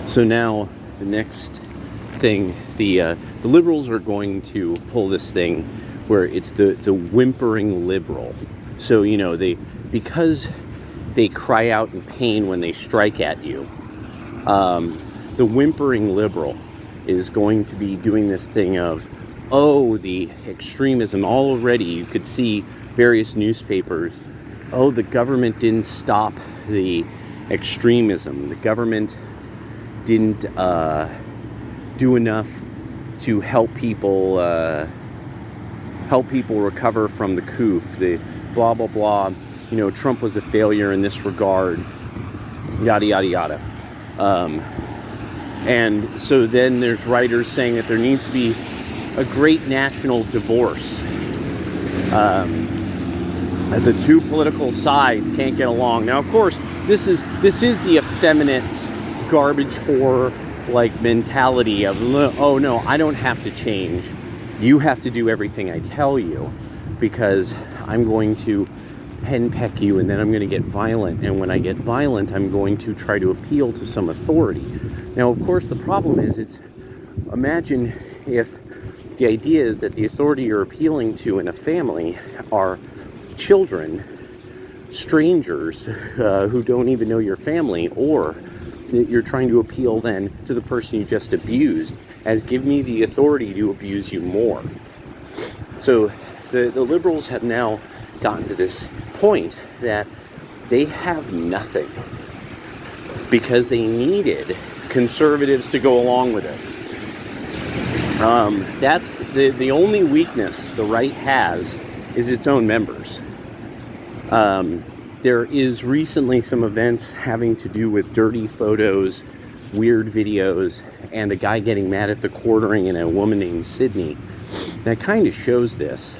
So now the next thing, the liberals are going to pull this thing where it's the whimpering liberal. So, because they cry out in pain when they strike at you, the whimpering liberal is going to be doing this thing of, the extremism. Already you could see various newspapers, the government didn't stop the extremism. The government didn't do enough to help people recover from the coup. The blah blah blah. Trump was a failure in this regard. Yada yada yada. And so then there's writers saying that there needs to be a great national divorce. That the two political sides can't get along. Now, of course, this is the effeminate garbage whore mentality of, oh no, I don't have to change. You have to do everything I tell you, because I'm going to henpeck you, and then I'm going to get violent. And when I get violent, I'm going to try to appeal to some authority. Now, of course, the problem is, imagine if the idea is that the authority you're appealing to in a family are children, strangers who don't even know your family, or that you're trying to appeal then to the person you just abused, as give me the authority to abuse you more. So the liberals have now gotten to this point that they have nothing, because they needed conservatives to go along with it. That's the only weakness the right has, is its own members. There is recently some events having to do with dirty photos, weird videos, and a guy getting mad at the quartering and a woman named Sydney. That kind of shows this.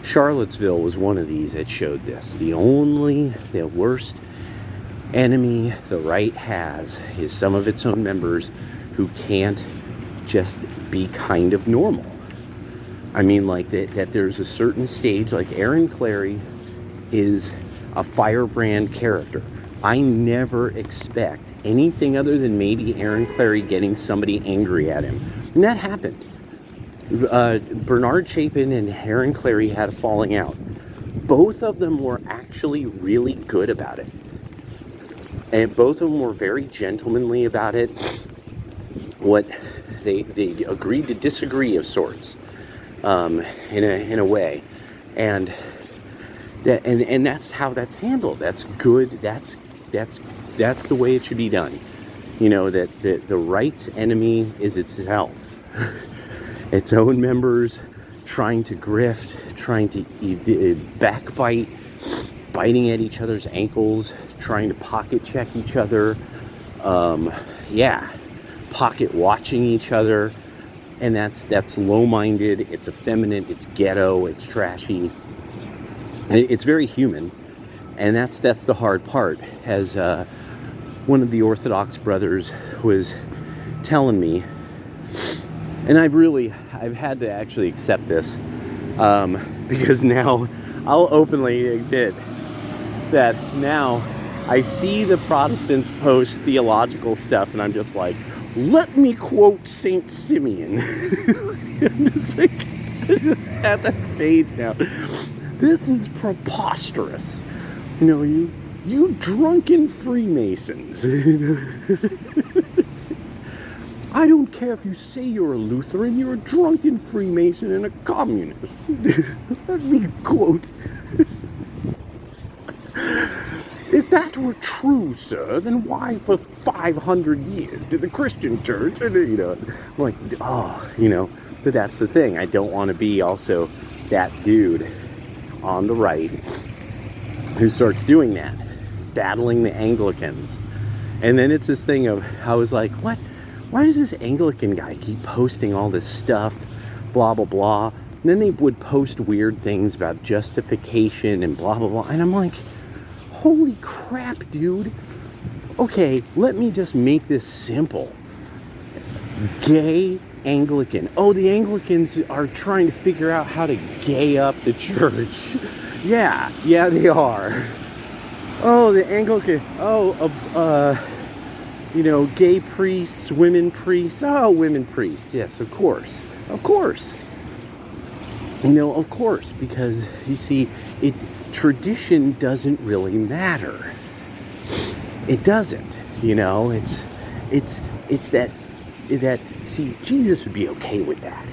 Charlottesville was one of these that showed this. The worst enemy the right has is some of its own members who can't just be kind of normal. I mean, that there's a certain stage, like Aaron Clarey is a firebrand character. I never expect anything other than maybe Aaron Clarey getting somebody angry at him. And that happened. Bernard Chapin and Aaron Clarey had a falling out. Both of them were actually really good about it. And both of them were very gentlemanly about it. They agreed to disagree of sorts, in a way. And that's how that's handled. That's good. That's the way it should be done. That the right's enemy is itself. Its own members trying to grift, trying to backbite, biting at each other's ankles, trying to pocket check each other. Pocket watching each other. And that's low-minded, it's effeminate, it's ghetto, it's trashy. It's very human, and that's the hard part. As one of the Orthodox brothers was telling me, and I've had to actually accept this, because now I'll openly admit that now I see the Protestants post theological stuff, and I'm just like, let me quote Saint Simeon. I'm just at that stage now. This is preposterous. You drunken Freemasons. I don't care if you say you're a Lutheran, you're a drunken Freemason and a communist. Let me quote. If that were true, sir, then why for 500 years did the Christian church, but that's the thing. I don't want to be also that dude on the right who starts doing that, battling the Anglicans. And then it's this thing of, I was like, what? Why does this Anglican guy keep posting all this stuff, blah, blah, blah? And then they would post weird things about justification and blah, blah, blah. And I'm like, holy crap, dude. Okay, let me just make this simple. Gay Anglican. Oh, the Anglicans are trying to figure out how to gay up the church. Yeah, they are. Oh, the Anglican. gay priests, women priests. Oh, women priests. Yes, of course. Of course. Of course, because you see, tradition doesn't really matter. It doesn't. It's that see, Jesus would be okay with that.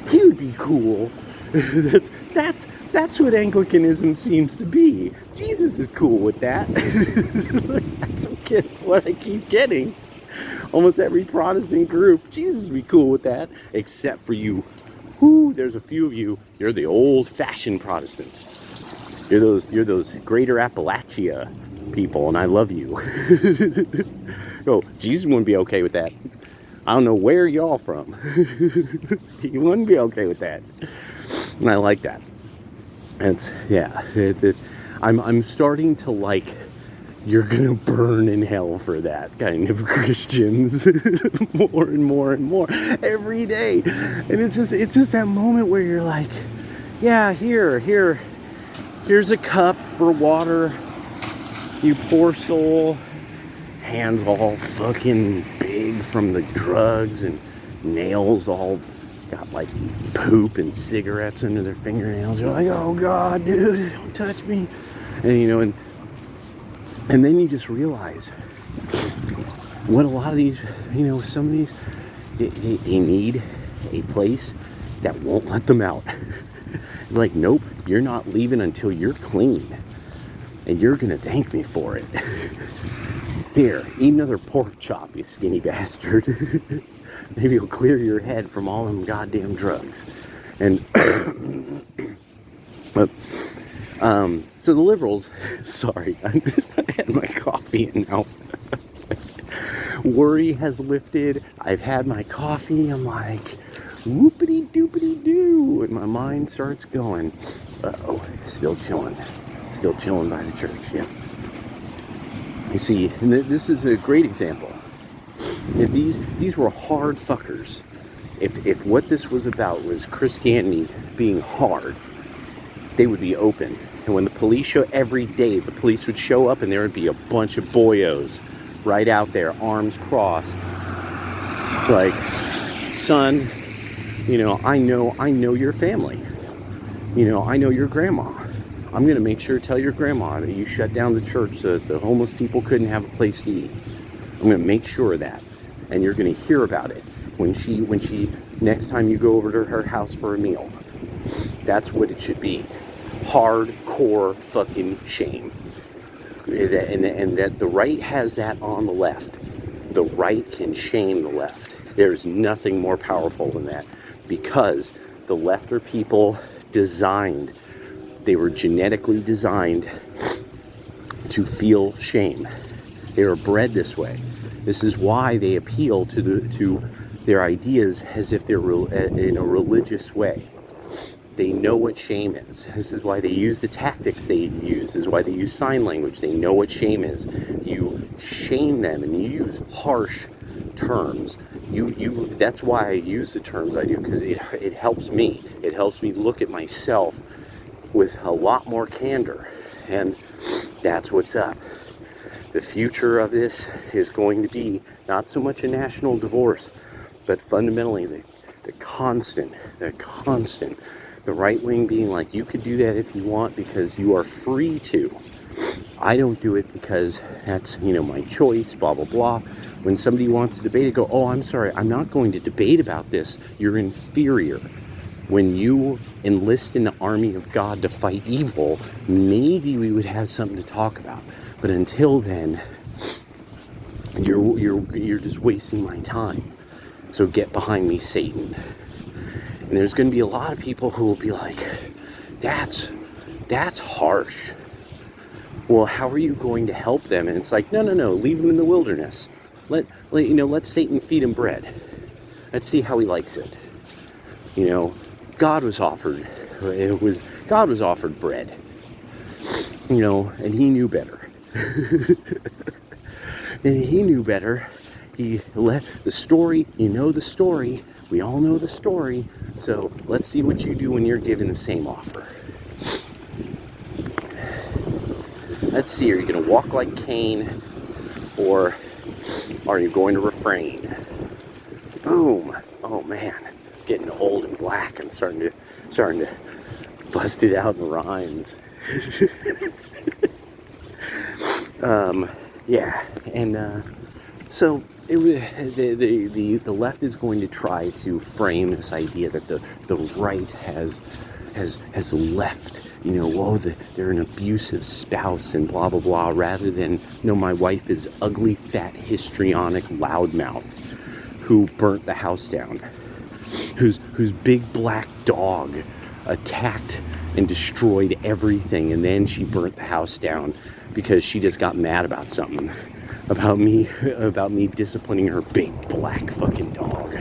He would be cool. That's what Anglicanism seems to be. Jesus is cool with that. That's what I keep getting. Almost every Protestant group, Jesus would be cool with that, except for you. There's a few of you. You're the old-fashioned Protestants. You're those Greater Appalachia people, and I love you. Oh, Jesus wouldn't be okay with that. I don't know where y'all from. He wouldn't be okay with that. And I like that. I'm starting to like, you're gonna burn in hell for that kind of Christians more and more and more every day. And it's just that moment where you're like, yeah, here's a cup for water, you poor soul. Hands all fucking big from the drugs, and nails all got like poop and cigarettes under their fingernails. You're like, oh God, dude, don't touch me. And and then you just realize what a lot of these, some of these, they need a place that won't let them out. It's like, nope, you're not leaving until you're clean, and you're gonna thank me for it. Here, eat another pork chop, you skinny bastard. Maybe it'll clear your head from all them goddamn drugs. And so the liberals, sorry, I had my coffee and now worry has lifted. I've had my coffee. I'm like, whoopity doopity doo, and my mind starts going. Still chilling by the church. Yeah. You see, and this is a great example. If these were hard fuckers. If what this was about was Christianity being hard, they would be open. And when the police every day, the police would show up and there would be a bunch of boyos right out there, arms crossed. Like, son, I know your family. I know your grandma. I'm going to make sure to tell your grandma that you shut down the church so that the homeless people couldn't have a place to eat. I'm going to make sure of that. And you're going to hear about it when she next time you go over to her house for a meal. That's what it should be. Hardcore fucking shame. And that the right has that on the left. The right can shame the left. There's nothing more powerful than that, because the left are people designed. They were genetically designed to feel shame. They were bred this way. This is why they appeal to their ideas as if they're in a religious way. They know what shame is. This is why they use the tactics they use. This is why they use sign language. They know what shame is. You shame them and you use harsh terms. That's why I use the terms I do, because it helps me. It helps me look at myself with a lot more candor. And that's what's up. The future of this is going to be not so much a national divorce, but fundamentally the constant, the right wing being like, you could do that if you want because you are free to. I don't do it because that's, my choice, blah, blah, blah. When somebody wants to debate it, go, oh, I'm sorry, I'm not going to debate about this. You're inferior. When you enlist in the army of God to fight evil, maybe we would have something to talk about. But until then, you're just wasting my time. So get behind me, Satan. And there's going to be a lot of people who will be like, that's harsh. Well, how are you going to help them? And it's like, no, leave them in the wilderness. Let Satan feed him bread. Let's see how he likes it. God was offered bread. And he knew better. And he knew better. He let the story, the story. We all know the story. So let's see what you do when you're given the same offer. Let's see, are you going to walk like Cain, or Are you going to refrain? Boom. Oh man, getting old and black. I'm starting to bust it out in rhymes. Yeah, and so it the left is going to try to frame this idea that the right has left, you know, oh, they're an abusive spouse and blah blah blah, rather than, no, my wife is ugly, fat, histrionic loudmouth who burnt the house down, whose big black dog attacked and destroyed everything, and then she burnt the house down because she just got mad about something, about me disciplining her big black fucking dog.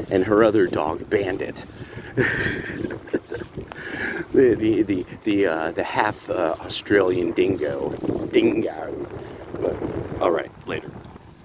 And her other dog, Bandit. the half Australian dingo. But all right.